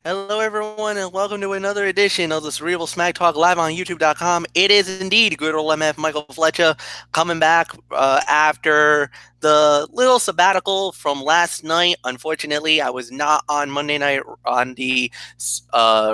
Hello, everyone, and welcome to another edition of the Cerebral Smack Talk live on YouTube.com. It is indeed good old MF Michael Fletcher coming back after the little sabbatical from last night. Unfortunately, I was not on Monday night on the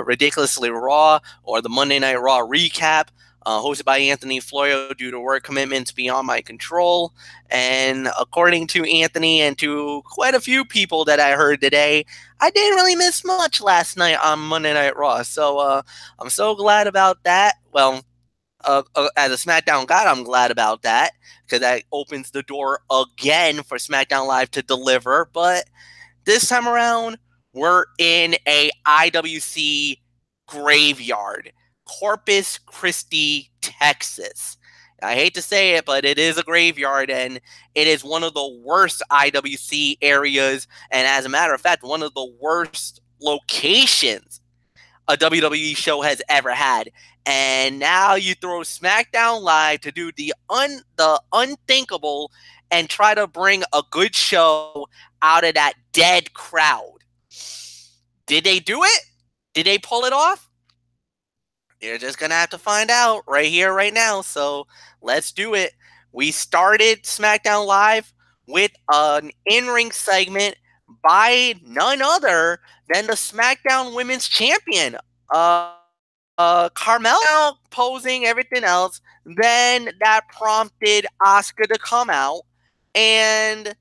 Ridiculously Raw or the Monday Night Raw recap. Hosted by Anthony Florio due to work commitments beyond my control. And according to Anthony and to quite a few people that I heard today, I didn't really miss much last night on Monday Night Raw, so I'm so glad about that. Well, as a SmackDown guy, I'm glad about that because that opens the door again for SmackDown Live to deliver. But this time around, we're in a IWC graveyard, Corpus Christi, Texas. I hate to say it, but it is a graveyard, and it is one of the worst IWC areas, and as a matter of fact, one of the worst locations a WWE show has ever had. And now you throw SmackDown Live to do the unthinkable and try to bring a good show out of that dead crowd. Did they do it? Did they pull it off? You're just gonna have to find out right here, right now. So let's do it. We started SmackDown Live with an in-ring segment by none other than the SmackDown Women's Champion, Carmella, posing everything else. Then that prompted Asuka to come out, and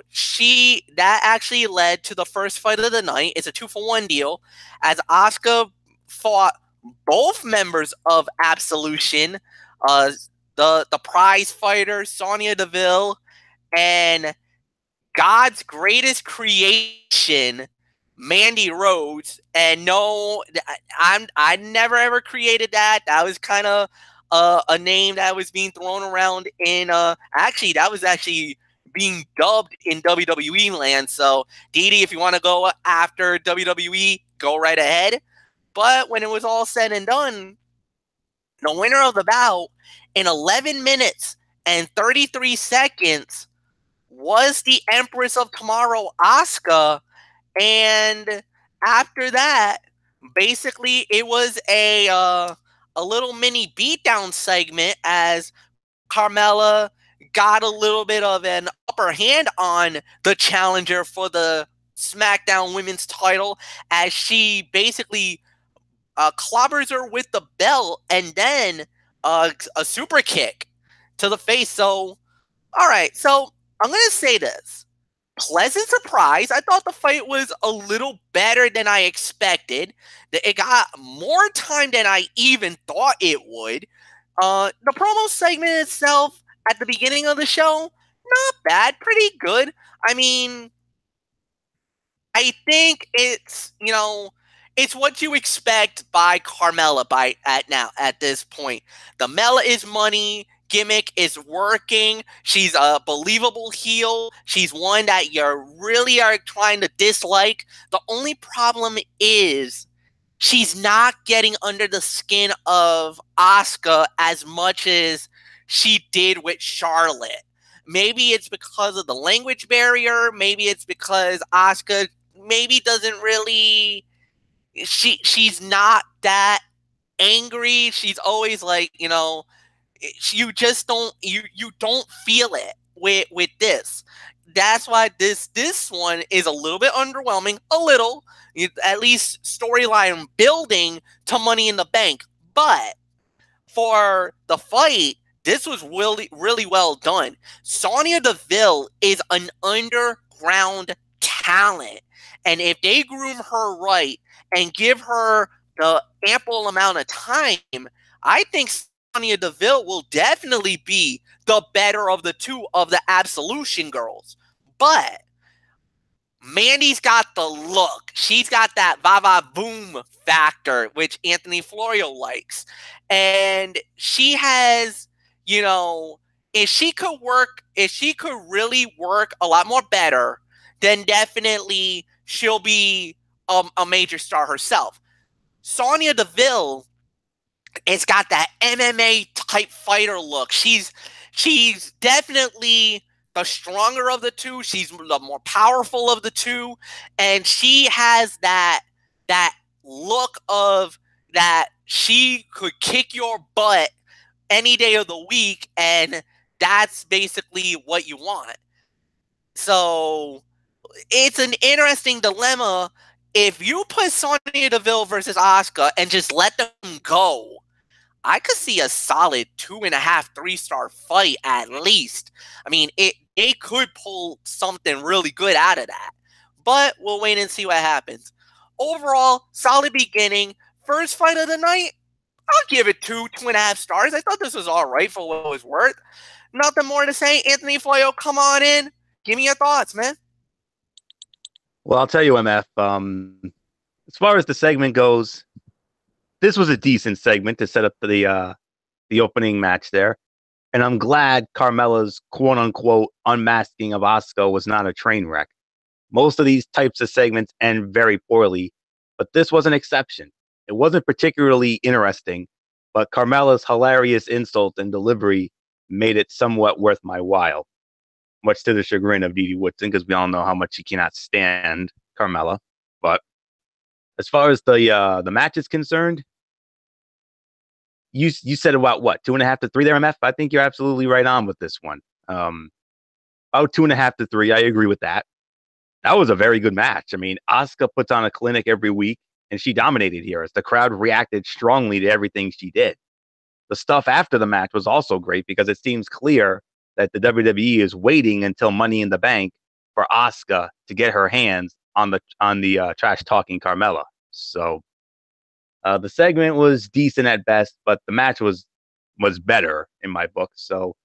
she that actually led to the first fight of the night. It's a 2-for-1 deal, as Asuka fought both members of Absolution, uh, the prize fighter Sonya Deville and God's greatest creation, Mandy Rhodes. And no, I never ever created that. That was kind of a name that was being thrown around in actually that was actually being dubbed in WWE land. So Dee, if you want to go after WWE, go right ahead. But when it was all said and done, the winner of the bout in 11 minutes and 33 seconds was the Empress of Tomorrow, Asuka. And after that, basically it was a little mini beatdown segment as Carmella got a little bit of an upper hand on the challenger for the SmackDown Women's title, as she basically clobbers her with the belt and then a super kick to the face. So, all right. So I'm going to say this. Pleasant surprise. I thought the fight was a little better than I expected. It got more time than I even thought it would. The promo segment itself at the beginning of the show, not bad, pretty good. I mean, I think it's what you expect by Carmella at this point. The Mela is money gimmick is working. She's a believable heel. She's one that you really are trying to dislike. The only problem is she's not getting under the skin of Asuka as much as she did with Charlotte. Maybe it's because of the language barrier. Maybe it's because Asuka maybe doesn't really she's not that angry. She's always like, you just don't feel it with this. That's why this one is a little bit underwhelming, a little, at least storyline building to Money in the Bank. But for the fight, this was really, really well done. Sonya Deville is an underground talent. And if they groom her right and give her the ample amount of time, I think Sonya Deville will definitely be the better of the two of the Absolution girls. But Mandy's got the look. She's got that va boom factor, which Anthony Florio likes. And she has, if she could really work a lot more better, then definitely she'll be a major star herself. Sonya Deville has got that MMA type fighter look. She's definitely the stronger of the two. She's the more powerful of the two, and she has that that look of that she could kick your butt any day of the week, and that's basically what you want. So it's an interesting dilemma. If you put Sonya Deville versus Asuka and just let them go, I could see a solid 2.5, 3-star fight at least. I mean, it could pull something really good out of that. But we'll wait and see what happens. Overall, solid beginning. First fight of the night, I'll give it 2.5 stars. I thought this was all right for what it was worth. Nothing more to say. Anthony Floyo, come on in. Give me your thoughts, man. Well, I'll tell you, MF. As far as the segment goes, this was a decent segment to set up the opening match there, and I'm glad Carmella's quote unquote unmasking of Asuka was not a train wreck. Most of these types of segments end very poorly, but this was an exception. It wasn't particularly interesting, but Carmella's hilarious insult and delivery made it somewhat worth my while, much to the chagrin of Dee Dee Woodson, because we all know how much she cannot stand Carmella. But as far as the match is concerned, you said about what, 2.5 to 3 there, MF? I think you're absolutely right on with this one. About 2.5 to 3, I agree with that. That was a very good match. I mean, Asuka puts on a clinic every week, and she dominated here as the crowd reacted strongly to everything she did. The stuff after the match was also great because it seems clear that the WWE is waiting until Money in the Bank for Asuka to get her hands on the trash talking Carmella. So the segment was decent at best, but the match was better in my book. So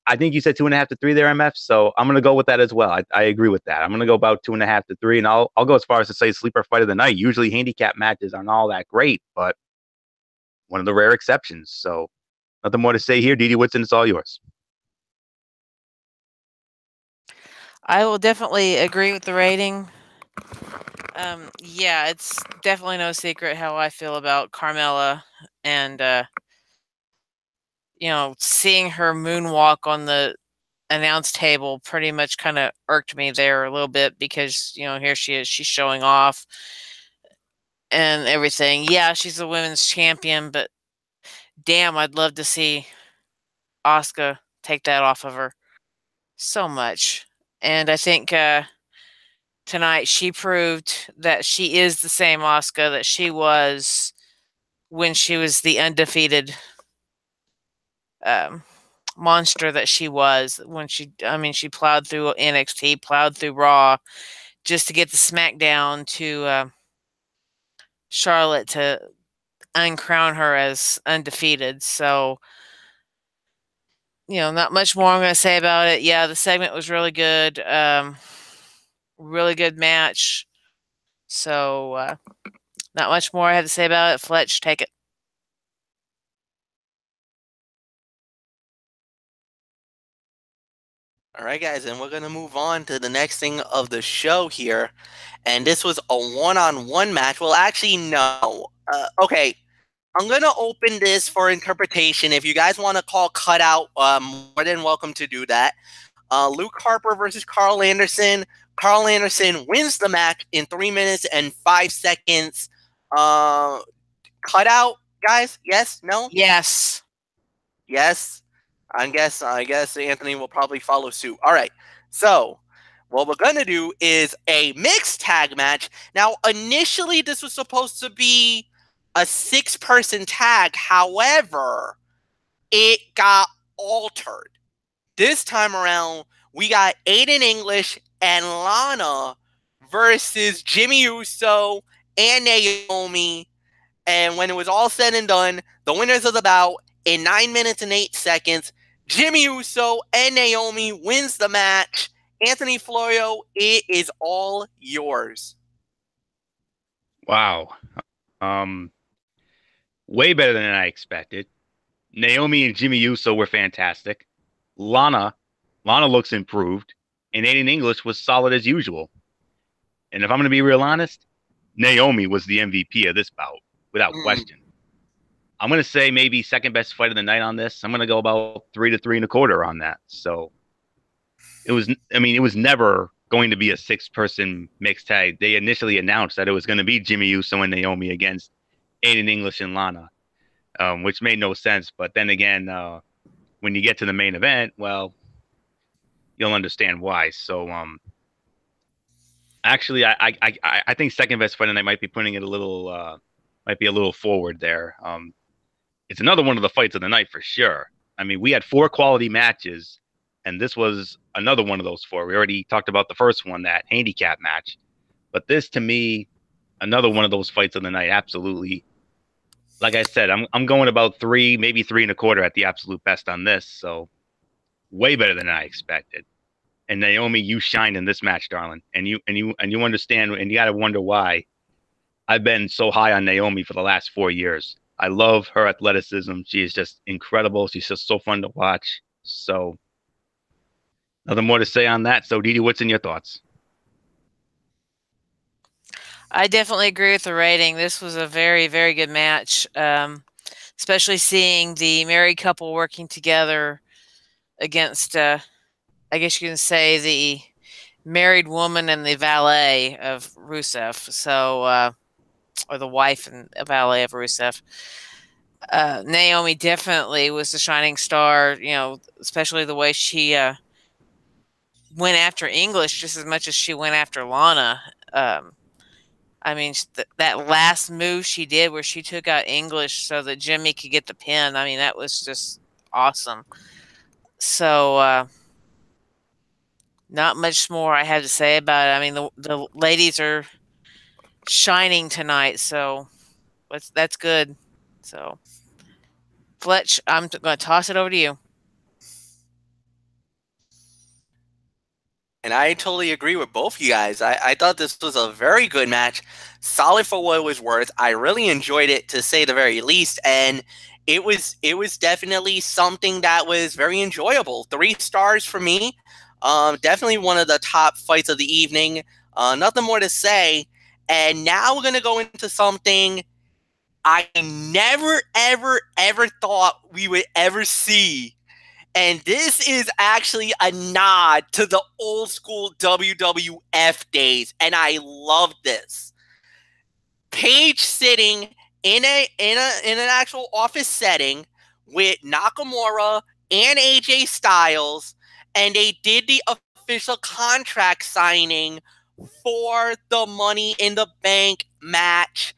I think you said 2.5 to 3 there, MF. So I'm gonna go with that as well. I agree with that. I'm gonna go about 2.5 to 3, and I'll go as far as to say sleeper fight of the night. Usually handicap matches aren't all that great, but one of the rare exceptions. So nothing more to say here. Dee Dee Woodson, it's all yours. I will definitely agree with the rating. Yeah, it's definitely no secret how I feel about Carmella, and seeing her moonwalk on the announce table pretty much kind of irked me there a little bit because here she is, she's showing off and everything. Yeah, she's a women's champion, but damn, I'd love to see Asuka take that off of her so much. And I think tonight she proved that she is the same Asuka that she was when she was the undefeated monster that she was when she plowed through NXT, plowed through Raw just to get the Smackdown to Charlotte to uncrown her as undefeated. So, not much more I'm going to say about it. Yeah, the segment was really good. Really good match. So, not much more I have to say about it. Fletch, take it. All right, guys, and we're going to move on to the next thing of the show here. And this was a one-on-one match. Well, actually, no. Okay, I'm going to open this for interpretation. If you guys want to call cutout, more than welcome to do that. Luke Harper versus Carl Anderson. Carl Anderson wins the match in 3 minutes and 5 seconds. Cutout, guys? Yes? No? Yes. Yes? I guess Anthony will probably follow suit. All right. So what we're going to do is a mixed tag match. Now, initially, this was supposed to be a 6-person tag. However, it got altered. This time around, we got Aiden English and Lana versus Jimmy Uso and Naomi. And when it was all said and done, the winners of the bout in 9 minutes and 8 seconds, Jimmy Uso and Naomi wins the match. Anthony Florio, it is all yours. Wow. Way better than I expected. Naomi and Jimmy Uso were fantastic. Lana looks improved, and Aiden English was solid as usual. And if I'm going to be real honest, Naomi was the MVP of this bout, without question. I'm going to say maybe second best fight of the night on this. I'm going to go about 3 to 3.25 on that. So it was never going to be a 6-person mixed tag. They initially announced that it was going to be Jimmy Uso and Naomi against Aiden English and Lana, which made no sense. But then again, when you get to the main event, well, you'll understand why. So, actually, I think second best fight tonight might be putting it a little, might be a little forward there. It's another one of the fights of the night for sure. I mean, we had 4 quality matches, and this was another one of those 4. We already talked about the first one, that handicap match, but this to me, another one of those fights of the night. Absolutely. Like I said, I'm going about 3, maybe 3.25 at the absolute best on this. So way better than I expected. And Naomi, you shined in this match, darling, and you understand, and you got to wonder why I've been so high on Naomi for the last 4 years. I love her athleticism. She is just incredible. She's just so fun to watch. So, nothing more to say on that. So, Didi, what's in your thoughts? I definitely agree with the rating. This was a very, very good match, especially seeing the married couple working together against, I guess you can say, the married woman and the valet of Rusev. So, or the wife and valet of Rusev. Naomi definitely was the shining star, especially the way she went after English just as much as she went after Lana. I mean, that last move she did where she took out English so that Jimmy could get the pin, I mean, that was just awesome. So, not much more I have to say about it. I mean, the ladies are shining tonight, so that's good. So, Fletch, I'm going to toss it over to you. And I totally agree with both of you guys. I thought this was a very good match, solid for what it was worth. I really enjoyed it, to say the very least, and it was definitely something that was very enjoyable. 3 stars for me. Definitely one of the top fights of the evening. Nothing more to say. And now we're gonna go into something I never, ever, ever thought we would ever see. And this is actually a nod to the old school WWF days, and I love this. Paige sitting in an actual office setting with Nakamura and AJ Styles, and they did the official contract signing for the Money in the Bank match,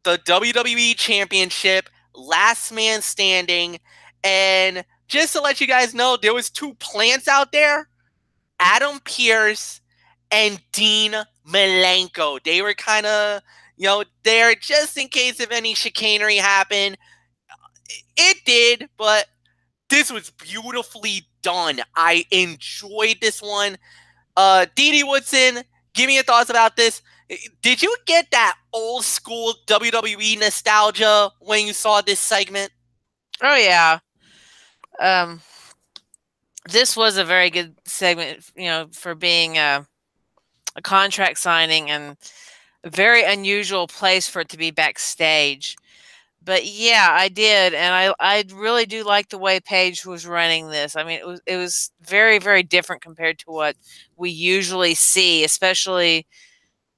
the WWE Championship, last man standing. And just to let you guys know, there was 2 plants out there, Adam Pearce and Dean Malenko. They were kind of, there just in case if any chicanery happened. It did, but this was beautifully done. I enjoyed this one. Didi Woodson, give me your thoughts about this. Did you get that old school WWE nostalgia when you saw this segment? Oh, yeah. This was a very good segment, for being a contract signing and a very unusual place for it to be backstage. But yeah, I did, and I really do like the way Paige was running this. I mean, it was very, very different compared to what we usually see, especially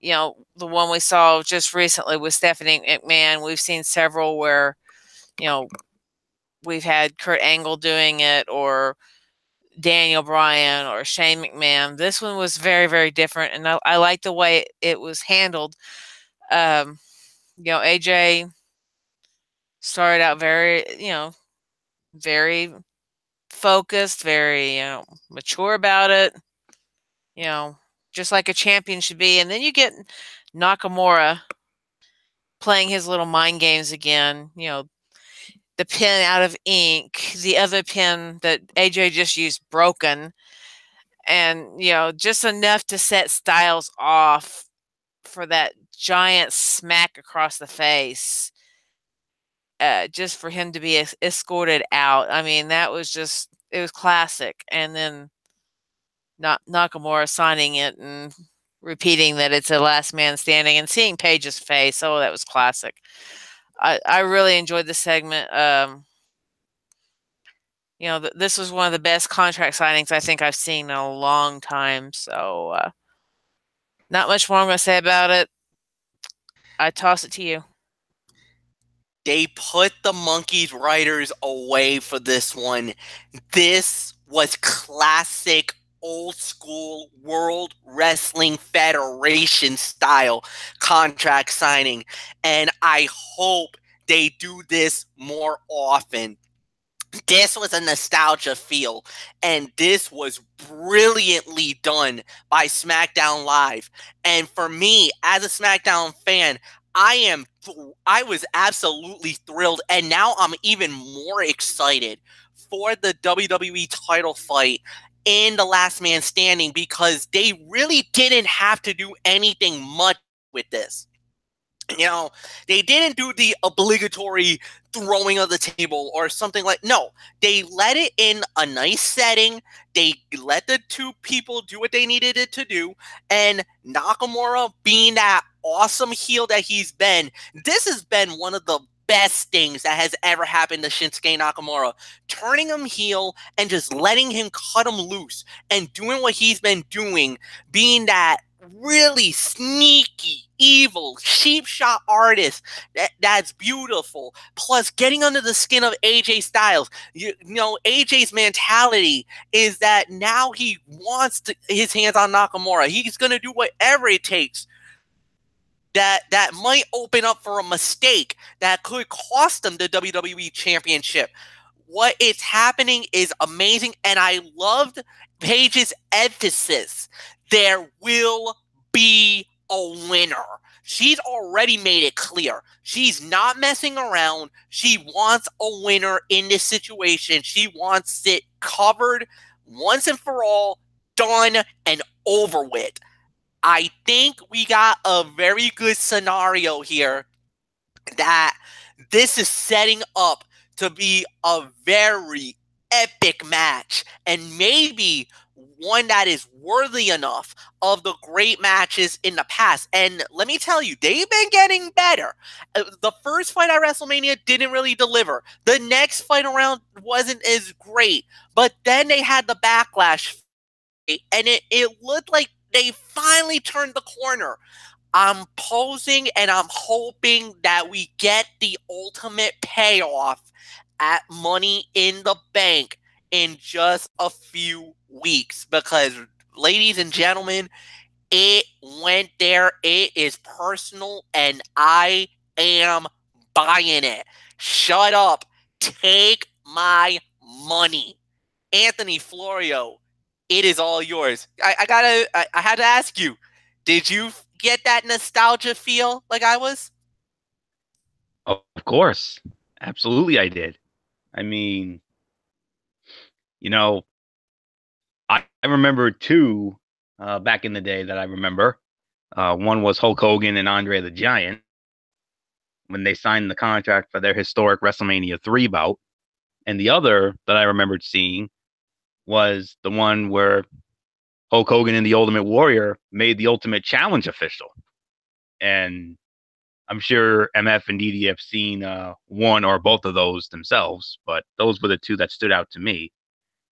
the one we saw just recently with Stephanie McMahon. We've seen several where we've had Kurt Angle doing it, or Daniel Bryan, or Shane McMahon. This one was very, very different, and I like the way it was handled. AJ started out very, very focused, very, mature about it, just like a champion should be. And then you get Nakamura playing his little mind games again, the pin out of ink, the other pin that AJ just used broken, and, just enough to set Styles off for that giant smack across the face. Just for him to be escorted out. I mean, that was just, it was classic. And then Nakamura signing it and repeating that it's a last man standing, and seeing Paige's face. Oh, that was classic. I really enjoyed the segment. this was one of the best contract signings I think I've seen in a long time. So, not much more I'm going to say about it. I toss it to you. They put the Monkeys writers away for this one. This was classic old school World Wrestling Federation style contract signing. And I hope they do this more often. This was a nostalgia feel, and this was brilliantly done by SmackDown Live. And for me, as a SmackDown fan, I was absolutely thrilled, and now I'm even more excited for the WWE title fight in the Last Man Standing, because they really didn't have to do anything much with this. They didn't do the obligatory throwing of the table or something like. No, they let it in a nice setting. They let the two people do what they needed it to do. And Nakamura, being that awesome heel that he's been, this has been one of the best things that has ever happened to Shinsuke Nakamura. Turning him heel and just letting him cut him loose and doing what he's been doing, being that really sneaky, evil, cheap shot artist that's beautiful. Plus, getting under the skin of AJ Styles. AJ's mentality is that now he wants his hands on Nakamura. He's going to do whatever it takes. That might open up for a mistake that could cost them the WWE Championship. What is happening is amazing, and I loved Paige's emphasis. There will be a winner. She's already made it clear. She's not messing around. She wants a winner in this situation. She wants it covered once and for all, done and over with. I think we got a very good scenario here that this is setting up to be a very epic match, and maybe one that is worthy enough of the great matches in the past. And let me tell you, they've been getting better. The first fight at WrestleMania didn't really deliver. The next fight around wasn't as great, but then they had the Backlash, and it looked like they finally turned the corner. I'm posing and I'm hoping that we get the ultimate payoff at Money in the Bank in just a few weeks, because, ladies and gentlemen, it went there. It is personal, and I am buying it. Shut up. Take my money. Anthony Florio, it is all yours. I had to ask you, did you get that nostalgia feel like I was? Of course. Absolutely, I did. I mean, I remember two back in the day that I remember. One was Hulk Hogan and Andre the Giant when they signed the contract for their historic WrestleMania 3 bout. And the other that I remembered seeing was the one where Hulk Hogan and the Ultimate Warrior made the Ultimate Challenge official. And I'm sure MF and DD have seen one or both of those themselves, but those were the two that stood out to me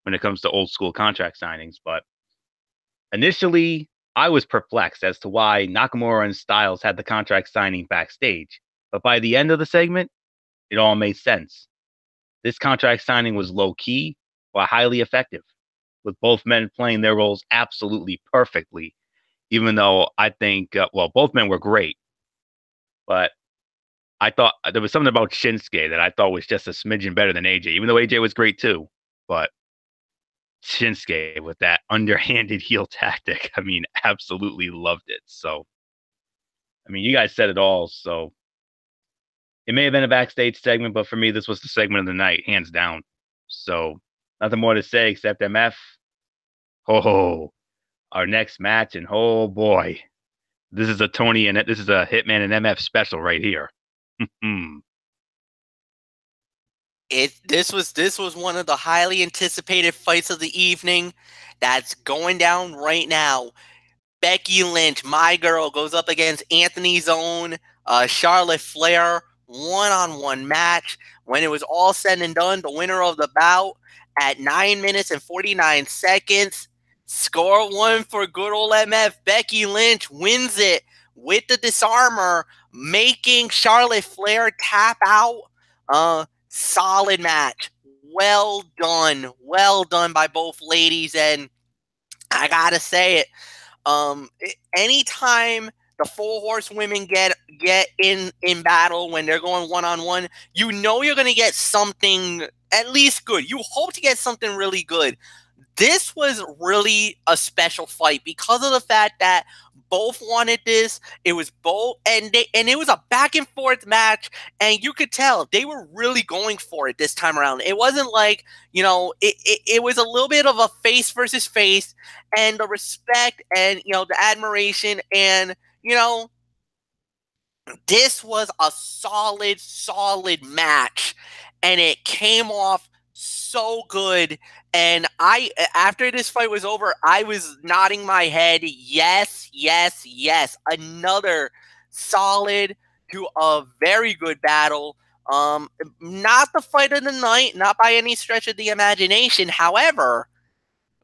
when it comes to old school contract signings. But initially, I was perplexed as to why Nakamura and Styles had the contract signing backstage. But by the end of the segment, it all made sense. This contract signing was low key, but highly effective, with both men playing their roles absolutely perfectly, even though I think, both men were great. But I thought there was something about Shinsuke that I thought was just a smidgen better than AJ, even though AJ was great too. But Shinsuke with that underhanded heel tactic, I mean, absolutely loved it. So, I mean, you guys said it all. So, it may have been a backstage segment, but for me, this was the segment of the night, hands down. So, nothing more to say except MF. Oh, our next match, and oh boy, this is a Tony and this is a Hitman and MF special right here. This was one of the highly anticipated fights of the evening that's going down right now. Becky Lynch, my girl, goes up against Anthony's own Charlotte Flair, one-on-one match. When it was all said and done, the winner of the bout at 9 minutes and 49 seconds. Score one for good old MF. Becky Lynch wins it with the disarmer, making Charlotte Flair tap out. Solid match. Well done by both ladies, and I gotta say it. Anytime the four horsewomen get in battle when they're going one on one, you know you're gonna get something at least good. You hope to get something really good. This was really a special fight because of the fact that both wanted this. It was both, and it was a back and forth match, and you could tell they were really going for it this time around. It wasn't like, it was a little bit of a face versus face, and the respect and the admiration, and this was a solid match, and it came off so good. And after this fight was over, I was nodding my head, yes, yes, yes. Another solid to a very good battle. Not the fight of the night, not by any stretch of the imagination. However,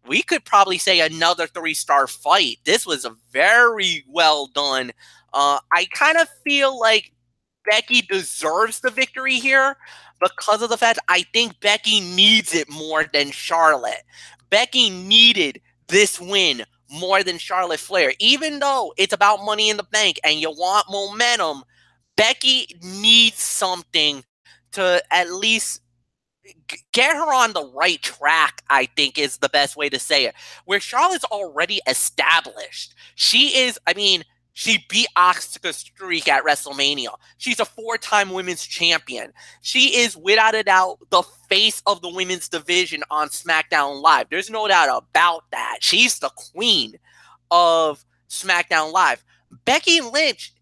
we could probably say another 3-star fight. This was a very well done. I kind of feel like Becky deserves the victory here because of the fact I think Becky needs it more than Charlotte. Becky needed this win more than Charlotte Flair. Even though it's about Money in the Bank and you want momentum, Becky needs something to at least get her on the right track, I think is the best way to say it. Where Charlotte's already established. She beat Asuka's streak at WrestleMania. She's a 4-time women's champion. She is, without a doubt, the face of the women's division on SmackDown Live. There's no doubt about that. She's the queen of SmackDown Live. Becky Lynch,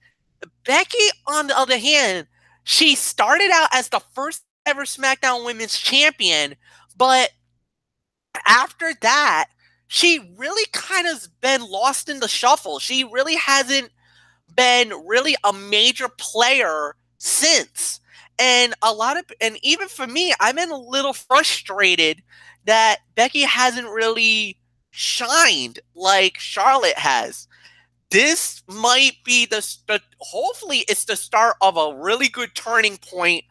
on the other hand, she started out as the first ever SmackDown Women's Champion, but after that, she really kind of been lost in the shuffle. She really hasn't been really a major player since. And even for me, I'm a little frustrated that Becky hasn't really shined like Charlotte has. This might be hopefully it's the start of a really good turning point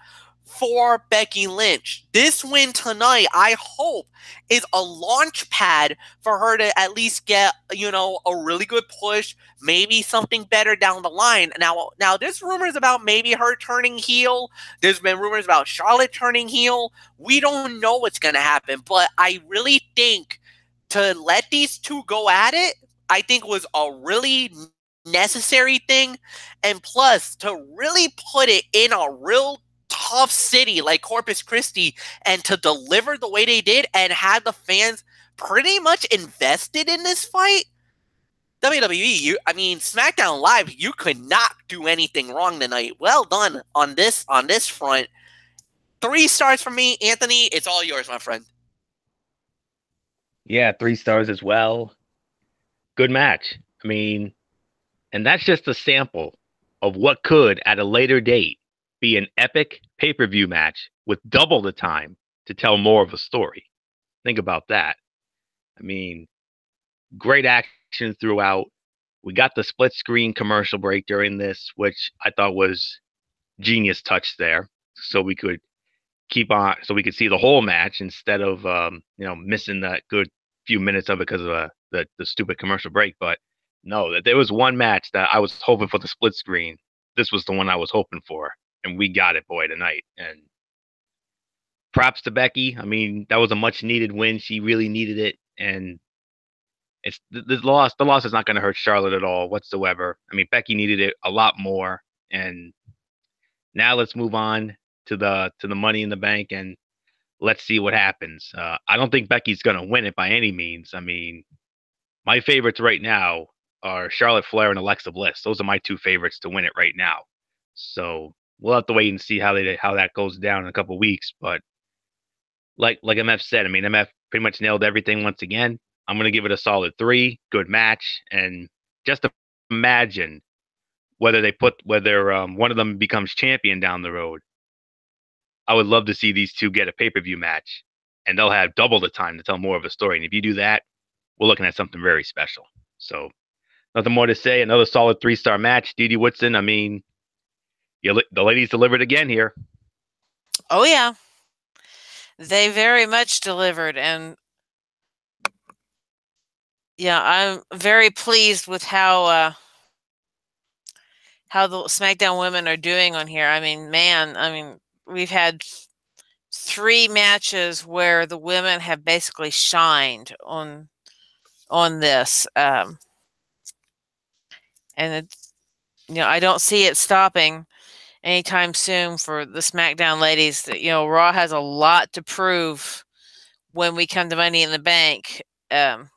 for Becky Lynch. This win tonight, I hope, is a launch pad for her to at least get, a really good push, maybe something better down the line. Now there's rumors about maybe her turning heel. There's been rumors about Charlotte turning heel. We don't know what's going to happen, but I really think to let these two go at it, I think was a really necessary thing. And plus, to really put it in a real tough city like Corpus Christi and to deliver the way they did and had the fans pretty much invested in this fight. WWE, SmackDown Live, you could not do anything wrong tonight. Well done on this front. 3 stars from me. Anthony, it's all yours, my friend. Yeah, 3 stars as well. Good match. And that's just a sample of what could, at a later date, be an epic pay-per-view match with double the time to tell more of a story. Think about that. Great action throughout. We got the split screen commercial break during this, which I thought was genius touch there. So we could see the whole match instead of missing that good few minutes of it because of the stupid commercial break. But no, that there was one match that I was hoping for the split screen. This was the one I was hoping for. And we got it, boy, tonight. And props to Becky. That was a much needed win. She really needed it. And it's the loss. The loss is not going to hurt Charlotte at all whatsoever. Becky needed it a lot more. And now let's move on to the Money in the Bank and let's see what happens. I don't think Becky's going to win it by any means. My favorites right now are Charlotte Flair and Alexa Bliss. Those are my 2 favorites to win it right now. So we'll have to wait and see how that goes down in a couple of weeks. But like MF said, MF pretty much nailed everything once again. I'm going to give it a solid 3. Good match. And just imagine whether one of them becomes champion down the road. I would love to see these two get a pay-per-view match and they'll have double the time to tell more of a story. And if you do that, we're looking at something very special. So nothing more to say. Another solid 3-star match. Dee Dee Woodson, I mean, the ladies delivered again here. Oh, yeah. They very much delivered. And yeah, I'm very pleased with how the SmackDown women are doing on here. I mean, man, we've had 3 matches where the women have basically shined on this. And it's, I don't see it stopping anytime soon for the SmackDown ladies. That Raw has a lot to prove when we come to Money in the Bank.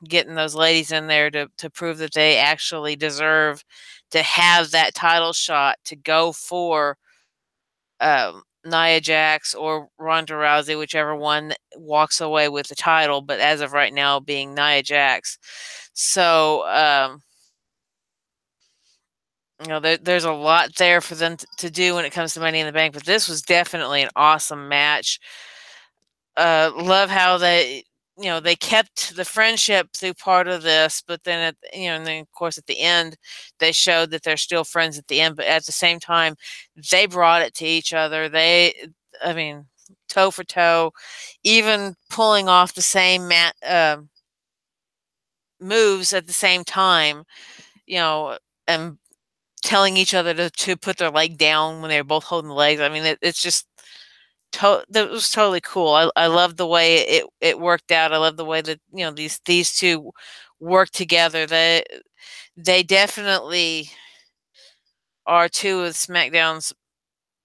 Getting those ladies in there to prove that they actually deserve to have that title shot to go for Nia Jax or Ronda Rousey, whichever one walks away with the title. But as of right now, being Nia Jax. So, there's a lot there for them to do when it comes to Money in the Bank. But this was definitely an awesome match. Love how they kept the friendship through part of this, but then and then of course at the end they showed that they're still friends at the end, but at the same time they brought it to each other. I mean, toe for toe, even pulling off the same moves at the same time, and telling each other to put their leg down when they were both holding the legs. I mean, it's just that was totally cool. I love the way it worked out. I love the way that these two work together. They definitely are two of SmackDown's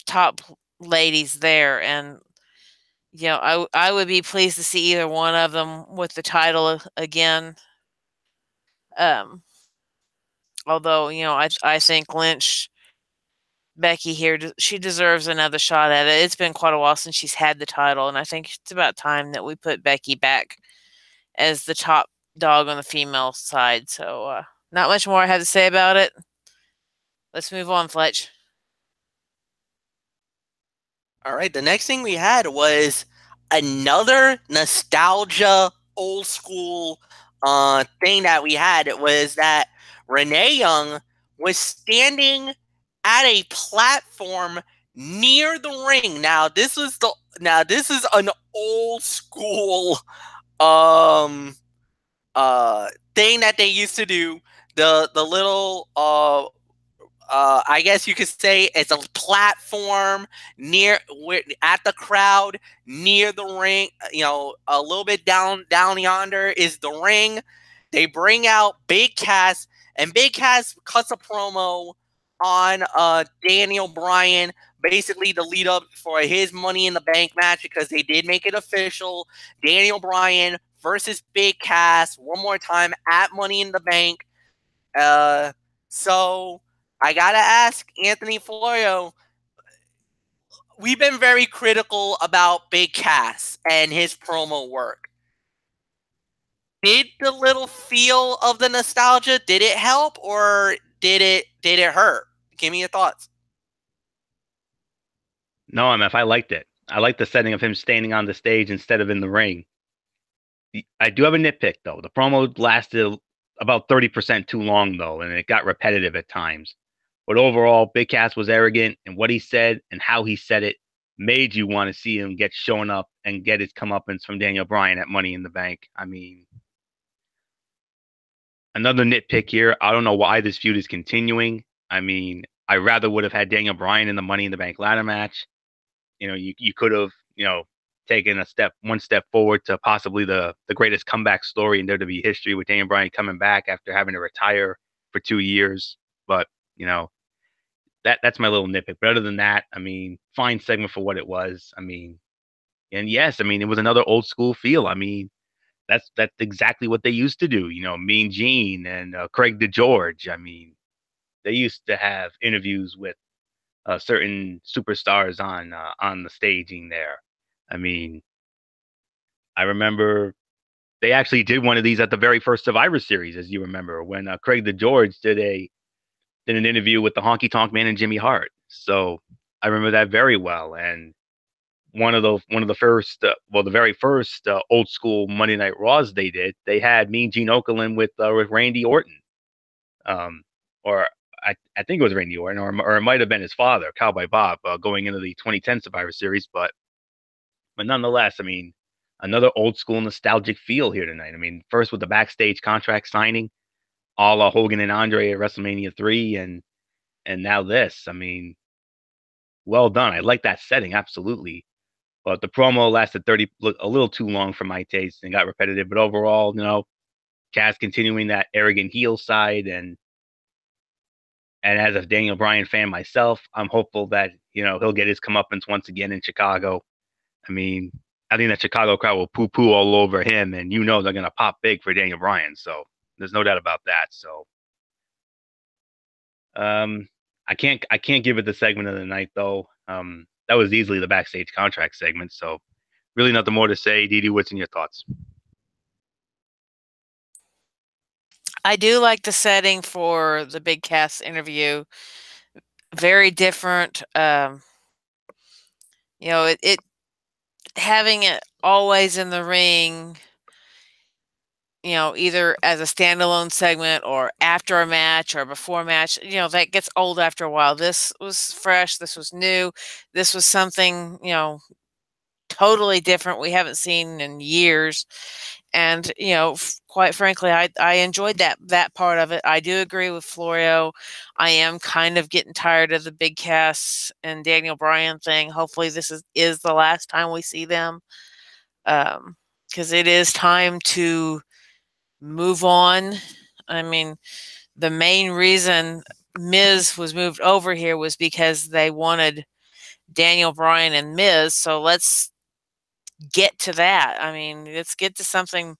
top ladies there, and I would be pleased to see either one of them with the title again. Although I think Becky here, she deserves another shot at it. It's been quite a while since she's had the title, and I think it's about time that we put Becky back as the top dog on the female side. So, not much more I have to say about it. Let's move on, Fletch. All right, the next thing we had was another nostalgia, old school thing that we had. It was that Renee Young was standing at a platform near the ring. Now this is an old school thing that they used to do. The little I guess you could say it's a platform at the crowd near the ring. A little bit down yonder is the ring. They bring out Big Cass, and Big Cass cuts a promo on Daniel Bryan, basically the lead up for his Money in the Bank match, because they did make it official. Daniel Bryan versus Big Cass one more time at Money in the Bank. So I gotta ask Anthony Florio. We've been very critical about Big Cass and his promo work. Did the little feel of the nostalgia, did it help or did it hurt? Give me your thoughts. No, MF, I liked it. I liked the setting of him standing on the stage instead of in the ring. I do have a nitpick though. The promo lasted about 30% too long though, and it got repetitive at times. But overall, Big Cass was arrogant, and what he said and how he said it made you want to see him get shown up and get his comeuppance from Daniel Bryan at Money in the Bank. I mean, another nitpick here. I don't know why this feud is continuing. I mean, I rather would have had Daniel Bryan in the Money in the Bank ladder match. You could have, taken one step forward to possibly the greatest comeback story in WWE history with Daniel Bryan coming back after having to retire for 2 years. But, that's my little nitpick. But other than that, I mean, fine segment for what it was. I mean, and yes, I mean, it was another old school feel. I mean, that's exactly what they used to do. Mean Gene and Craig DeGeorge. I mean, they used to have interviews with certain superstars on the staging there. I mean, I remember they actually did one of these at the very first Survivor Series, as you remember, when Craig DeGeorge did an interview with the Honky Tonk Man and Jimmy Hart. So I remember that very well. And one of the first, well, the very first old school Monday Night Raws they did. They had Mean Gene Okerlund with Randy Orton, um, or I think it was Randy Orton, or it might have been his father, Cowboy Bob, going into the 2010 Survivor Series. But nonetheless, I mean, another old school nostalgic feel here tonight. I mean, first with the backstage contract signing, all Hogan and Andre at WrestleMania 3, and now this. I mean, well done. I like that setting, absolutely. But the promo lasted a little too long for my taste and got repetitive. But overall, Cass continuing that arrogant heel side, and as a Daniel Bryan fan myself, I'm hopeful that he'll get his comeuppance once again in Chicago. I mean, I think that Chicago crowd will poo-poo all over him, and they're gonna pop big for Daniel Bryan. So there's no doubt about that. So I can't give it the segment of the night though. That was easily the backstage contract segment. So really nothing more to say. Didi, what's in your thoughts? I do like the setting for the Big Cass interview. Very different. It having it always in the ring, either as a standalone segment or after a match or before a match, that gets old after a while. This was fresh. This was new. This was something, totally different we haven't seen in years. And, quite frankly, I enjoyed that part of it. I do agree with Florio. I am kind of getting tired of the Big Cass and Daniel Bryan thing. Hopefully this is the last time we see them. Because it is time to move on. I mean, the main reason Miz was moved over here was because they wanted Daniel Bryan and Miz. So let's get to that. I mean, let's get to something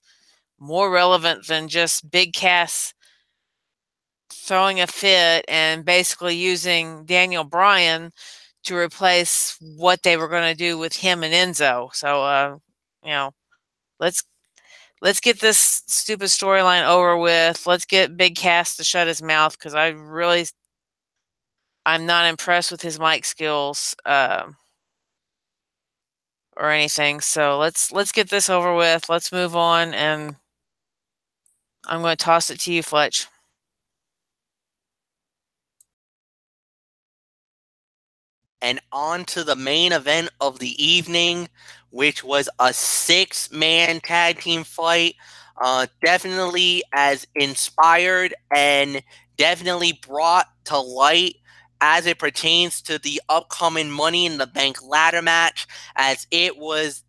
more relevant than just Big Cass throwing a fit and basically using Daniel Bryan to replace what they were going to do with him and Enzo. So, let's get this stupid storyline over with. Let's get Big Cass to shut his mouth because I'm not impressed with his mic skills or anything. So let's get this over with. Let's move on, and I'm going to toss it to you, Fletch. And on to the main event of the evening, which was a 6-man tag team fight. Definitely as inspired and definitely brought to light as it pertains to the upcoming Money in the Bank ladder match, as it was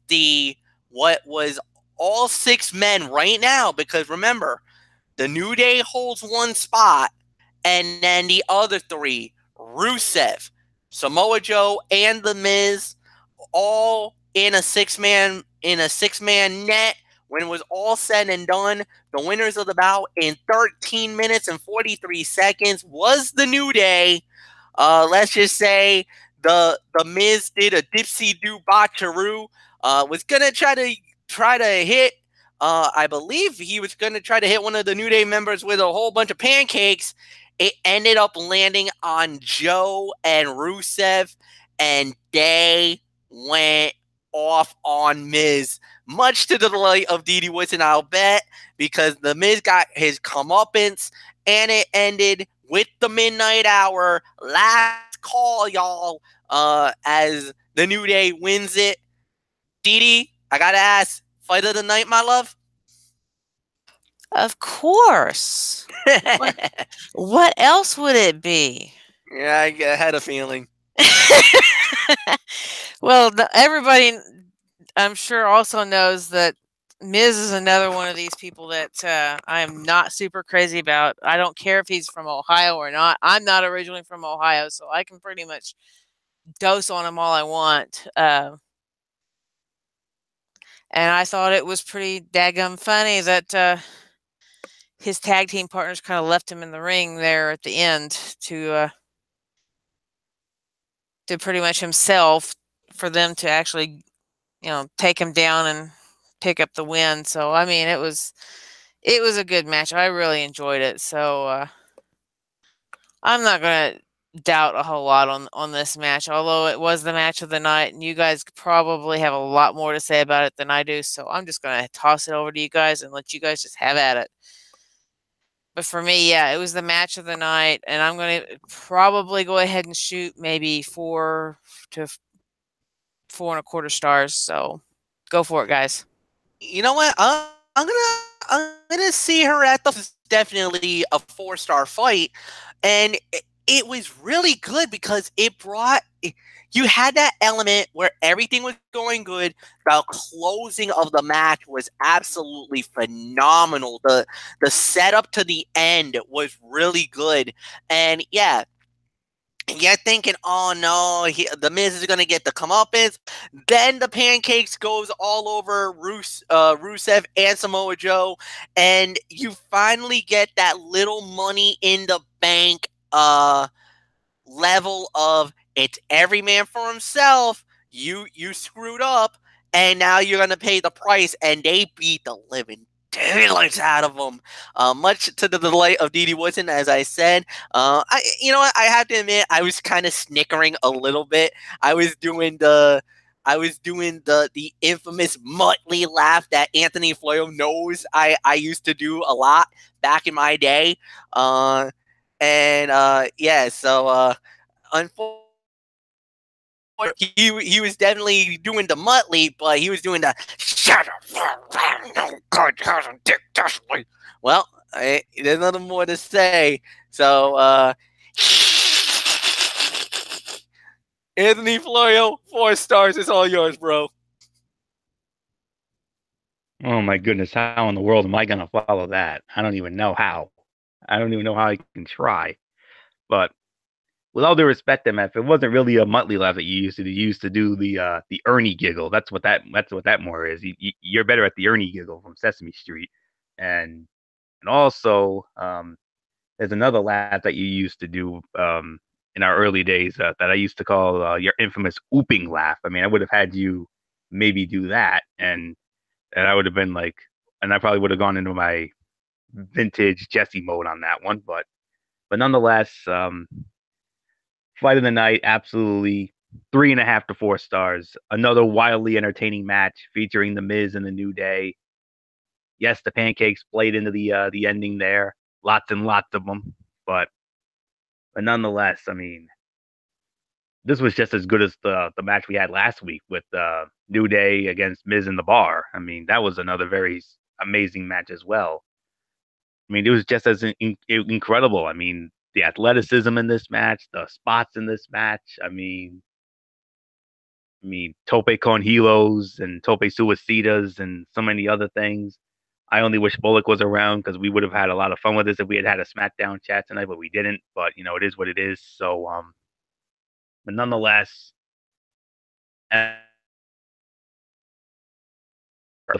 what was all 6 men right now, because remember, the New Day holds one spot, and then the other 3, Rusev, Samoa Joe, and The Miz, all in a 6-man net. When it was all said and done, the winners of the bout in 13 minutes and 43 seconds was the New Day. Let's just say the Miz did a dipsy do botcharoo. Was gonna try to hit. I believe he was gonna try to hit one of the New Day members with a whole bunch of pancakes. It ended up landing on Joe and Rusev, and they went off on Miz, much to the delight of Didi Woods, and I'll bet, because the Miz got his comeuppance, and it ended with the midnight hour. Last call, y'all, as the New Day wins it. Didi, I gotta ask, fight of the night, my love? Of course. What else would it be? Yeah, I had a feeling. Well, everybody, I'm sure, also knows that Miz is another one of these people that I am not super crazy about. I don't care if he's from Ohio or not. I'm not originally from Ohio, so I can pretty much dose on him all I want. And I thought it was pretty daggum funny that his tag team partners kind of left him in the ring there at the end to pretty much himself, for them to actually, take him down and pick up the win. So, I mean, it was a good match. I really enjoyed it. So, I'm not going to doubt a whole lot on this match, although it was the match of the night, and you guys probably have a lot more to say about it than I do. So I'm just gonna toss it over to you guys and let you guys just have at it. But for me, yeah, it was the match of the night, and I'm gonna probably go ahead and shoot maybe 4 to 4.25 stars. So go for it, guys. You know what? I'm gonna see her at the definitely a 4-star fight, and it was really good because it brought you had that element where everything was going good. The closing of the match was absolutely phenomenal. The setup to the end was really good, and yeah, you're thinking, oh no, the Miz is gonna get the comeuppance. Then the pancakes goes all over Rusev and Samoa Joe, and you finally get that little money in the bank level of it's every man for himself. You screwed up, and now you're gonna pay the price. And they beat the living daylights out of them, much to the delight of Dee Dee Woodson, as I said. You know what? I have to admit, I was kind of snickering a little bit. I was doing the infamous Muttley laugh that Anthony Floyo knows I used to do a lot back in my day. Yeah, so unfortunately, he was definitely doing the Muttley, but he was doing the shut up, Dick Dastardly. Well, there's nothing more to say. So, Anthony Florio, 4 stars. It's all yours, bro. Oh my goodness, how in the world am I gonna follow that? I don't even know how. I don't even know how I can try. But with all due respect, MF, it wasn't really a Muttley laugh that you used to do. You used to do the Ernie giggle. That's what that more is. You're better at the Ernie giggle from Sesame Street, and also there's another laugh that you used to do in our early days that I used to call your infamous ooping laugh. I mean, I would have had you maybe do that, and I would have been like, and I probably would have gone into my vintage Jesse mode on that one, but nonetheless, fight of the night, absolutely 3.5 to 4 stars. Another wildly entertaining match featuring the Miz and the New Day. Yes, the pancakes played into the ending there, lots and lots of them, but nonetheless, I mean, this was just as good as the match we had last week with New Day against Miz in the Bar. I mean, that was another very amazing match as well. I mean, it was just as incredible. I mean, the athleticism in this match, the spots in this match. I mean, Tope con Hilos and Tope Suicidas and so many other things. I only wish Bullock was around because we would have had a lot of fun with this if we had had a SmackDown chat tonight, but we didn't. But it is what it is. So, but nonetheless, the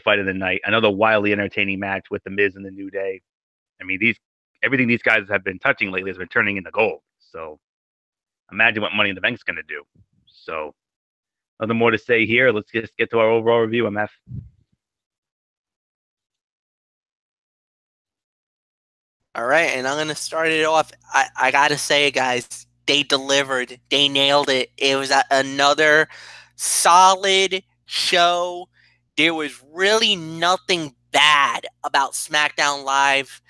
fight of the night, another wildly entertaining match with the Miz and the New Day. I mean, everything these guys have been touching lately has been turning into gold. So imagine what Money in the Bank's going to do. So nothing more to say here. Let's just get to our overall review, MF. All right, and I'm gonna start it off. I gotta say, guys, they delivered. They nailed it. It was another solid show. There was really nothing bad about SmackDown Live.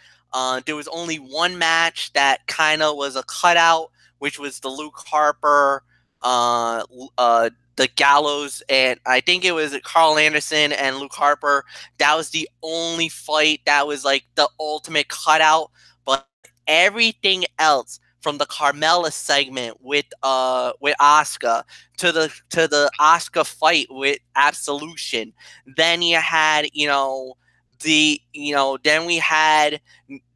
There was only one match that kind of was a cutout, which was the Luke Harper, uh, the Gallows, and I think it was Carl Anderson and Luke Harper. That was the only fight that was like the ultimate cutout. But everything else, from the Carmella segment with Asuka to the Asuka fight with Absolution, then you had then we had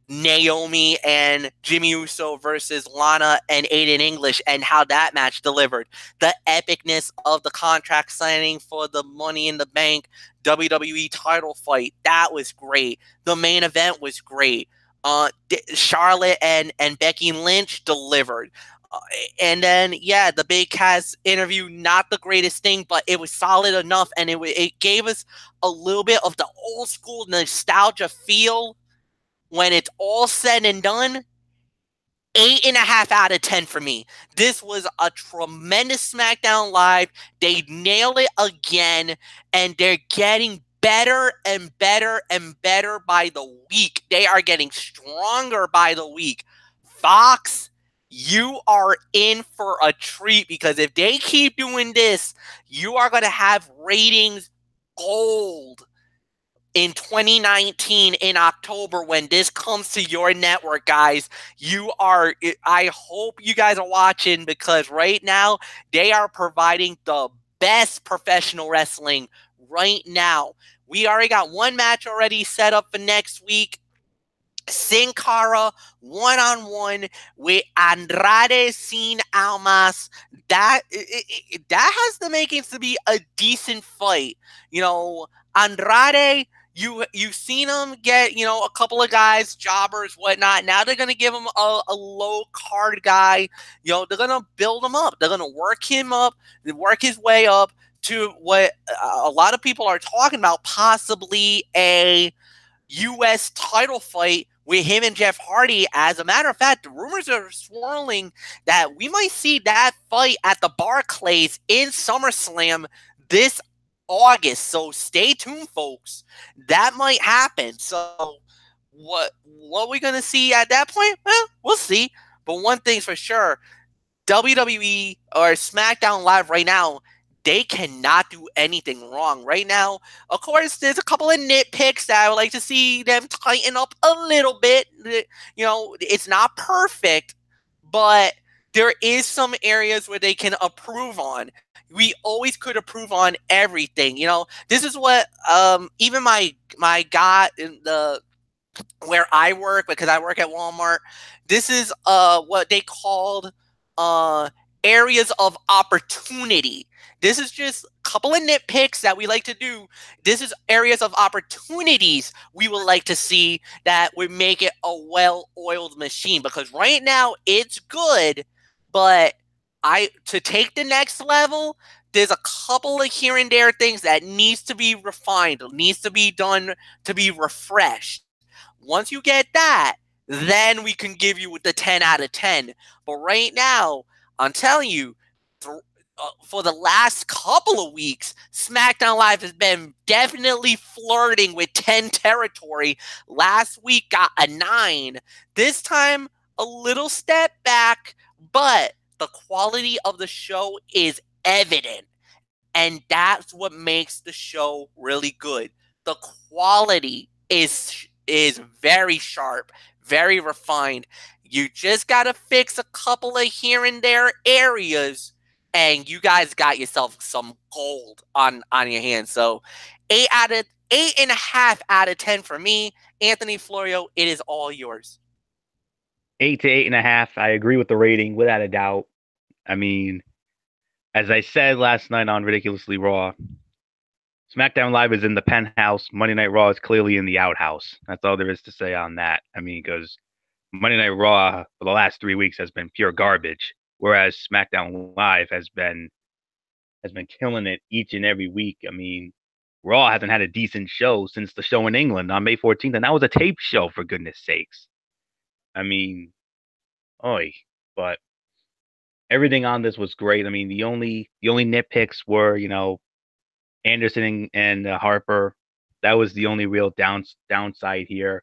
Naomi and Jimmy Uso versus Lana and Aiden English, and how that match delivered. The epicness of the contract signing for the Money in the Bank WWE title fight, that was great. The main event was great. Charlotte and Becky Lynch delivered. And then, yeah, the Big Cass interview, not the greatest thing, but it was solid enough, and it gave us a little bit of the old school nostalgia feel. When it's all said and done, 8.5 out of 10 for me. This was a tremendous SmackDown Live. They nail it again, and they're getting better and better and better by the week. They are getting stronger by the week. Fox, you are in for a treat, because if they keep doing this, you are going to have ratings gold in 2019 in October when this comes to your network, guys. I hope you guys are watching, because right now they are providing the best professional wrestling right now. We already got one match already set up for next week. Sin Cara one-on-one with Andrade Sin Almas. That has the makings to be a decent fight. Andrade, you've seen him get a couple of guys, jobbers, whatnot. Now they're gonna give him a low card guy. They're gonna build him up. They're gonna work him up, work his way up to what a lot of people are talking about, possibly a U.S. title fight with him and Jeff Hardy. As a matter of fact, the rumors are swirling that we might see that fight at the Barclays in SummerSlam this August. So stay tuned, folks. That might happen. So what we're going to see at that point? Well, we'll see. But one thing's for sure, WWE or SmackDown Live right now, they cannot do anything wrong right now. Of course, there's a couple of nitpicks that I would like to see them tighten up a little bit. It's not perfect, but there is some areas where they can improve on. We always could improve on everything. This is what even my guy in the where I work, because I work at Walmart, this is what they called areas of opportunity. This is just a couple of nitpicks that we like to do. This is areas of opportunities we would like to see that would make it a well-oiled machine, because right now it's good, but to take the next level, there's a couple of here and there things that needs to be refined, needs to be done, to be refreshed. Once you get that, then we can give you the 10 out of 10. But right now, I'm telling you, for the last couple of weeks, SmackDown Live has been definitely flirting with 10 territory. Last week got a 9. This time, a little step back, but the quality of the show is evident. And that's what makes the show really good. The quality is very sharp, very refined. You just got to fix a couple of here and there areas, and you guys got yourself some gold on your hands. So 8.5 out of 10 for me. Anthony Florio, it is all yours. 8 to 8.5. I agree with the rating without a doubt. I mean, as I said last night on Ridiculously Raw, SmackDown Live is in the penthouse. Monday Night Raw is clearly in the outhouse. That's all there is to say on that. I mean, because Monday Night Raw for the last 3 weeks has been pure garbage, whereas SmackDown Live has been killing it each and every week. I mean, Raw hasn't had a decent show since the show in England on May 14th, and that was a tape show, for goodness sakes. I mean, but everything on this was great. I mean, the only nitpicks were, Anderson and Harper. That was the only real downside here.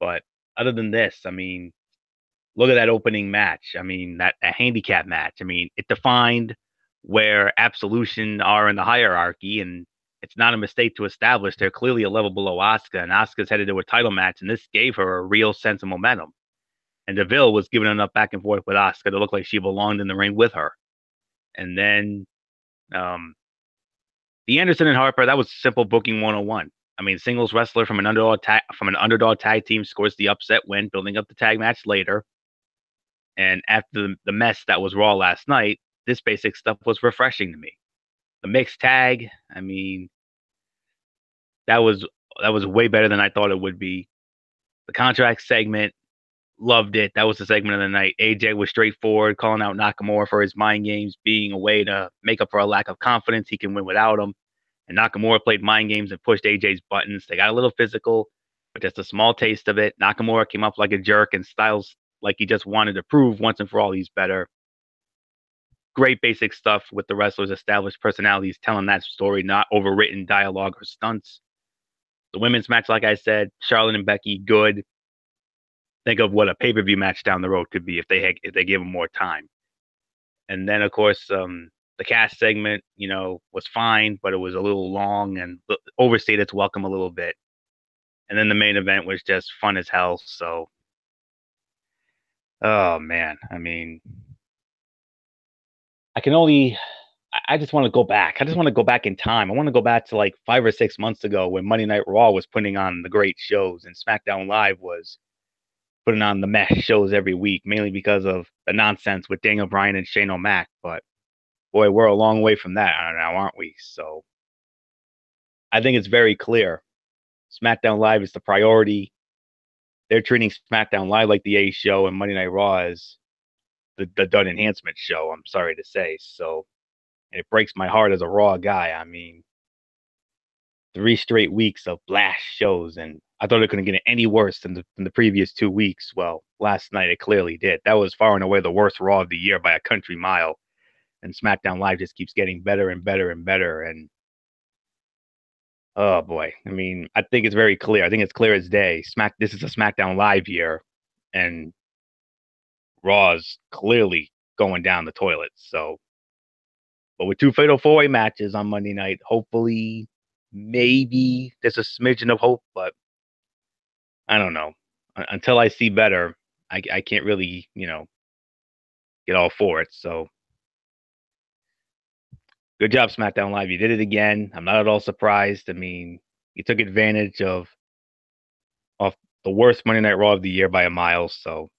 But other than this, I mean, look at that opening match. I mean, a handicap match. I mean, it defined where Absolution are in the hierarchy, and it's not a mistake to establish they're clearly a level below Asuka, and Asuka's headed to a title match, and this gave her a real sense of momentum. And Deville was giving enough back and forth with Asuka to look like she belonged in the ring with her. And then the Anderson and Harper, that was simple booking 101. I mean, singles wrestler from an underdog tag team scores the upset win, building up the tag match later. And after the mess that was Raw last night, this basic stuff was refreshing to me. The mixed tag, I mean, that was way better than I thought it would be. The contract segment, loved it. That was the segment of the night. AJ was straightforward, calling out Nakamura for his mind games, being a way to make up for a lack of confidence. He can win without him. And Nakamura played mind games and pushed AJ's buttons. They got a little physical, but just a small taste of it. Nakamura came up like a jerk, and Styles like he just wanted to prove once and for all he's better. Great basic stuff with the wrestlers' established personalities telling that story, not overwritten dialogue or stunts. The women's match, like I said, Charlotte and Becky, good. Think of what a pay-per-view match down the road could be if they gave them more time. And then, of course, the cast segment, was fine, but it was a little long and overstayed its welcome a little bit. And then the main event was just fun as hell. So, oh man, I mean, I just want to go back. I just want to go back in time. I want to go back to like 5 or 6 months ago when Monday Night Raw was putting on the great shows and SmackDown Live was putting on the mess shows every week, mainly because of the nonsense with Daniel Bryan and Shane O'Mac. But boy, we're a long way from that now, aren't we? So I think it's very clear. SmackDown Live is the priority. They're treating SmackDown Live like the A show, and Monday Night Raw is the done enhancement show. I'm sorry to say. So it breaks my heart as a Raw guy. I mean, 3 straight weeks of blast shows, and I thought it couldn't get any worse than the previous 2 weeks. Well, last night it clearly did. That was far and away the worst Raw of the year by a country mile. And SmackDown Live just keeps getting better and better and better. And oh boy, I mean, I think it's very clear. I think it's clear as day. This is a SmackDown Live year, and Raw's clearly going down the toilet. So, but with 2 fatal 4-way matches on Monday night, hopefully, maybe there's a smidgen of hope. But I don't know. Until I see better, I can't really, get all for it. So good job, SmackDown Live. You did it again. I'm not at all surprised. I mean, you took advantage of the worst Monday Night Raw of the year by a mile. So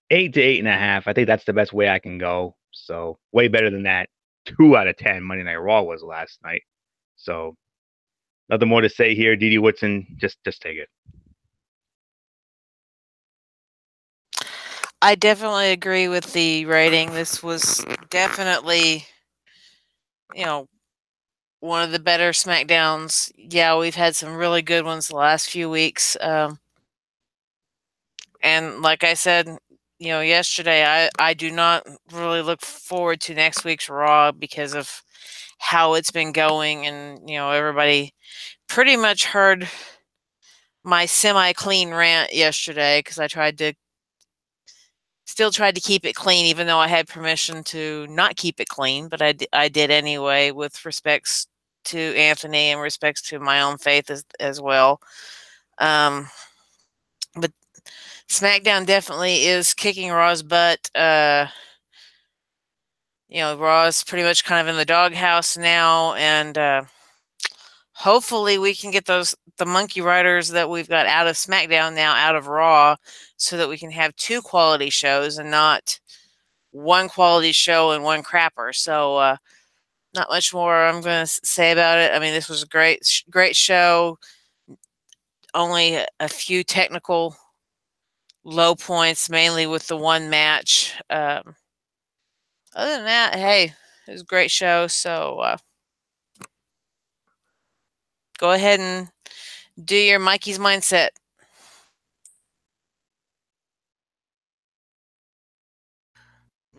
8 to 8.5. I think that's the best way I can go. So way better than that 2 out of 10 Monday Night Raw was last night. So nothing more to say here. Didi Whitson, just take it. I definitely agree with the rating. This was definitely, one of the better SmackDowns. Yeah, we've had some really good ones the last few weeks. And like I said, yesterday, I do not really look forward to next week's Raw because of how it's been going. And, everybody pretty much heard my semi-clean rant yesterday because I still tried to keep it clean, even though I had permission to not keep it clean, but I did anyway with respects to Anthony and respects to my own faith as well. But SmackDown definitely is kicking Raw's butt. Raw's pretty much kind of in the doghouse now, and hopefully we can get the monkey riders that we've got out of SmackDown now out of Raw so that we can have 2 quality shows and not 1 quality show and 1 crapper. So not much more I'm going to say about it. I mean, this was a great show. Only a few technical low points, mainly with the one match. Other than that, hey, it was a great show. So go ahead and do your Mikey's Mindset.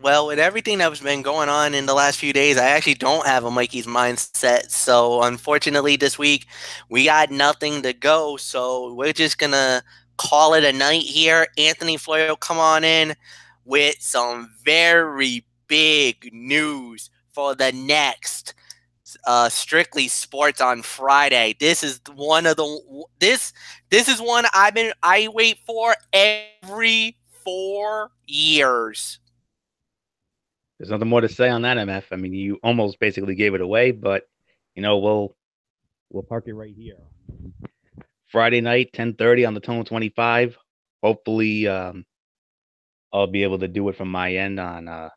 Well, with everything that's been going on in the last few days, I actually don't have a Mikey's Mindset. So, unfortunately, this week we got nothing to go. So, we're just going to call it a night here. Anthony Floyd will come on in with some very big news for the next Strictly Sports on Friday. This is one of the this is one I wait for every 4 years. There's nothing more to say on that, MF. I mean, you almost basically gave it away, but we'll park it right here. Friday night, 10:30 on the Tone 25. Hopefully, I'll be able to do it from my end on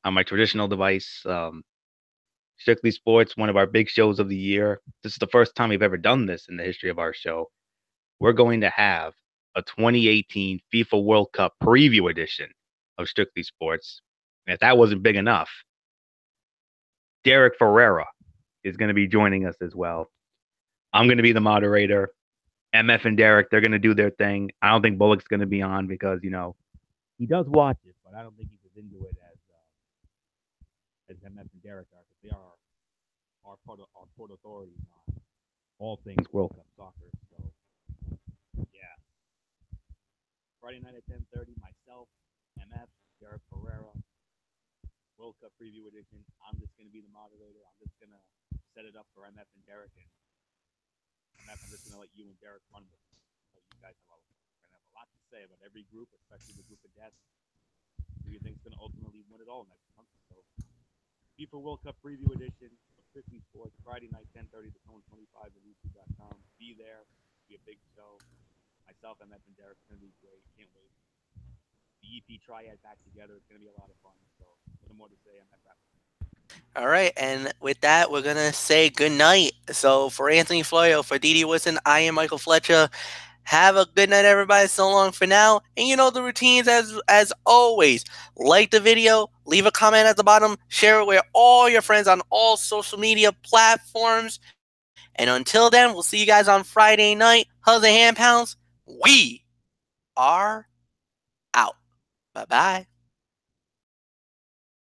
my traditional device. Strictly Sports, one of our big shows of the year. This is the first time we've ever done this in the history of our show. We're going to have a 2018 FIFA World Cup preview edition of Strictly Sports. And if that wasn't big enough, Derek Ferreira is going to be joining us as well. I'm going to be the moderator. MF and Derek, they're going to do their thing. I don't think Bullock's going to be on because, He does watch it, but I don't think he's as into it as MF and Derek are, because they are our port authorities on all things World Cup soccer. So yeah, Friday night at 10:30, myself, MF, Derek Pereira, World Cup preview edition. I'm just gonna be the moderator. I'm just gonna set it up for MF and Derek, and MF, I'm just gonna let you and Derek run with it. So you guys have a lot to say about every group, especially the group of death. Who you think's gonna ultimately win it all next month? So FIFA World Cup preview edition of 50 Sports, Friday night, 10:30 to Zone 25 at YouTube.com. Be there. It'll be a big show. Myself, MF, and Derek's gonna be great. Can't wait. The EP triad back together. It's gonna be a lot of fun. So a little more to say, MF. All right, and with that, we're gonna say good night. So for Anthony Florio, for Dee Dee Wilson, I am Michael Fletcher. Have a good night, everybody. So long for now. And you know the routines as always. Like the video, leave a comment at the bottom, share it with all your friends on all social media platforms. And until then, we'll see you guys on Friday night. Hugs and hand pounds. We are out. Bye bye.